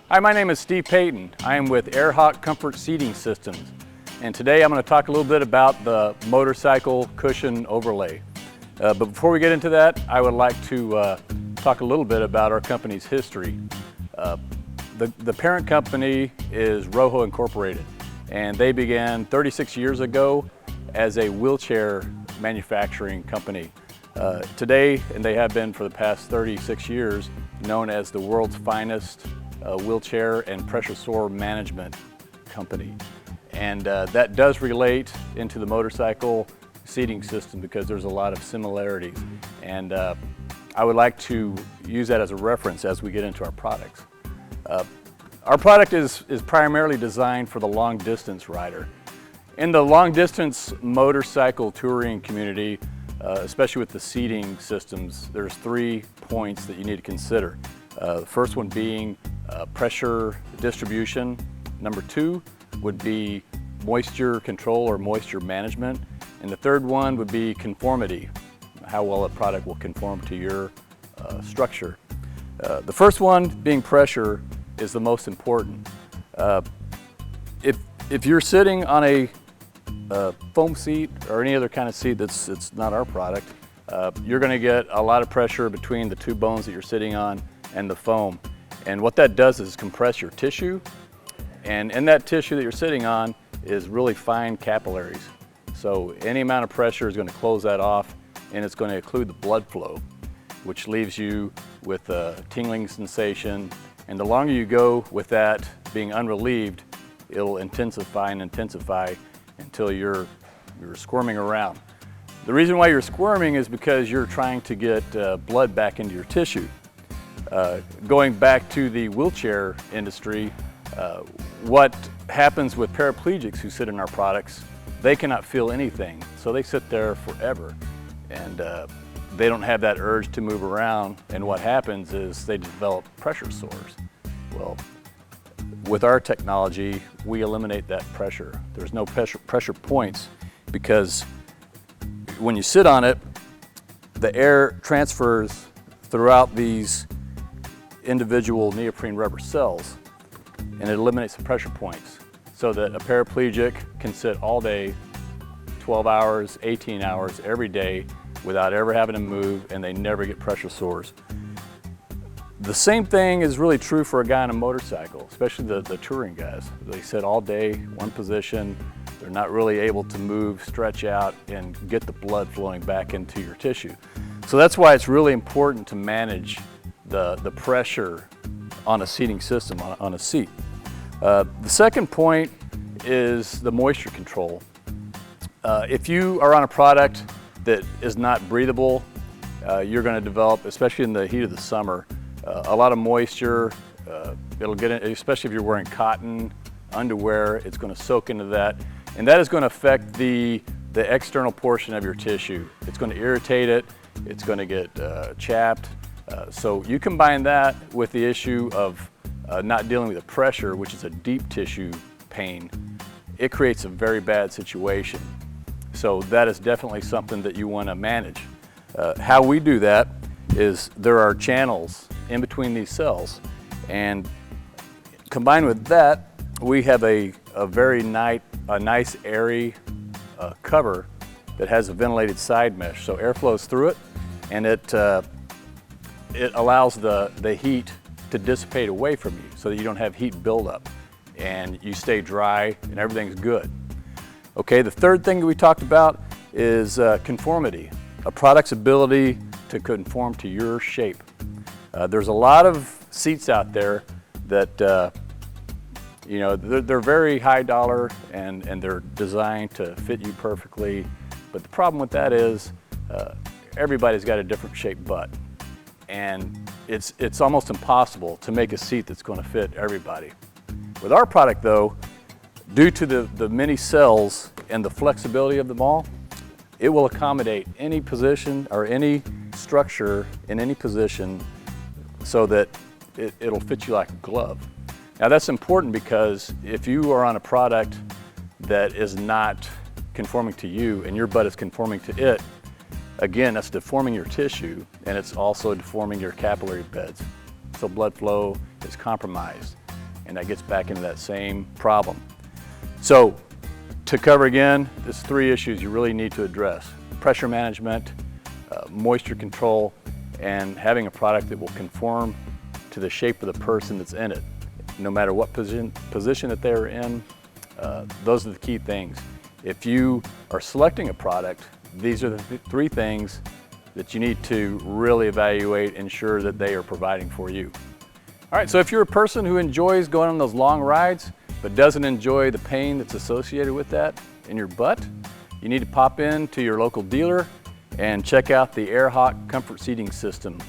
Hi, my name is Steve Payton. I am with Airhawk Comfort Seating Systems, and today I'm going to talk a little bit about the motorcycle cushion overlay. But before we get into that, I would like to talk a little bit about our company's history. The parent company is Rojo Incorporated, and they began 36 years ago as a wheelchair manufacturing company. Today, and they have been for the past 36 years, known as the world's finest wheelchair and pressure sore management company. And that does relate into the motorcycle seating system because there's a lot of similarities. And I would like to use that as a reference as we get into our products. Our product is primarily designed for the long distance rider. In the long distance motorcycle touring community, especially with the seating systems, there's 3 points that you need to consider. The first one being pressure distribution. Number 2 would be moisture control or moisture management. And the third one would be conformity, how well a product will conform to your structure. The first one being pressure is the most important. If you're sitting on a foam seat or any other kind of seat that's not our product, you're going to get a lot of pressure between the 2 bones that you're sitting on and the foam. And what that does is compress your tissue, and in that tissue that you're sitting on is really fine capillaries. So any amount of pressure is going to close that off, and it's going to occlude the blood flow, which leaves you with a tingling sensation. And the longer you go with that being unrelieved, it'll intensify and intensify until you're squirming around. The reason why you're squirming is because you're trying to get blood back into your tissue. Going back to the wheelchair industry, what happens with paraplegics who sit in our products, they cannot feel anything, so they sit there forever, and they don't have that urge to move around, and what happens is they develop pressure sores. Well, with our technology, we eliminate that pressure. There's no pressure points because when you sit on it, the air transfers throughout these individual neoprene rubber cells, and it eliminates the pressure points so that a paraplegic can sit all day, 12 hours, 18 hours every day without ever having to move, and they never get pressure sores. The same thing is really true for a guy on a motorcycle, especially the touring guys. They sit all day, one position, they're not really able to move, stretch out, and get the blood flowing back into your tissue. So that's why it's really important to manage the pressure on a seating system, on a seat. The second point is the moisture control. If you are on a product that is not breathable, you're going to develop, especially in the heat of the summer, a lot of moisture. It'll get in, especially if you're wearing cotton underwear, it's going to soak into that, and that is going to affect the external portion of your tissue. It's going to irritate it, it's going to get chapped. So you combine that with the issue of not dealing with the pressure, which is a deep tissue pain, it creates a very bad situation. So that is definitely something that you want to manage. How we do that is there are channels in between these cells, and combined with that, we have a very nice airy cover that has a ventilated side mesh. So air flows through it, and it allows the heat to dissipate away from you so that you don't have heat buildup and you stay dry and everything's good. Okay, the third thing that we talked about is conformity, a product's ability to conform to your shape. There's a lot of seats out there that you know, they're very high dollar and they're designed to fit you perfectly, but the problem with that is everybody's got a different shaped butt, and it's almost impossible to make a seat that's going to fit everybody. With our product though, due to the many cells and the flexibility of them all, it will accommodate any position or any structure in any position so that it'll fit you like a glove. Now that's important because if you are on a product that is not conforming to you and your butt is conforming to it, again, that's deforming your tissue, and it's also deforming your capillary beds. So blood flow is compromised. and that gets back into that same problem. So to cover again, there's 3 issues you really need to address: pressure management, moisture control, and having a product that will conform to the shape of the person that's in it. No matter what position that they're in, those are the key things. If you are selecting a product, these are the 3 things that you need to really evaluate and ensure that they are providing for you. All right, so if you're a person who enjoys going on those long rides, but doesn't enjoy the pain that's associated with that in your butt, you need to pop in to your local dealer and check out the Airhawk comfort seating system.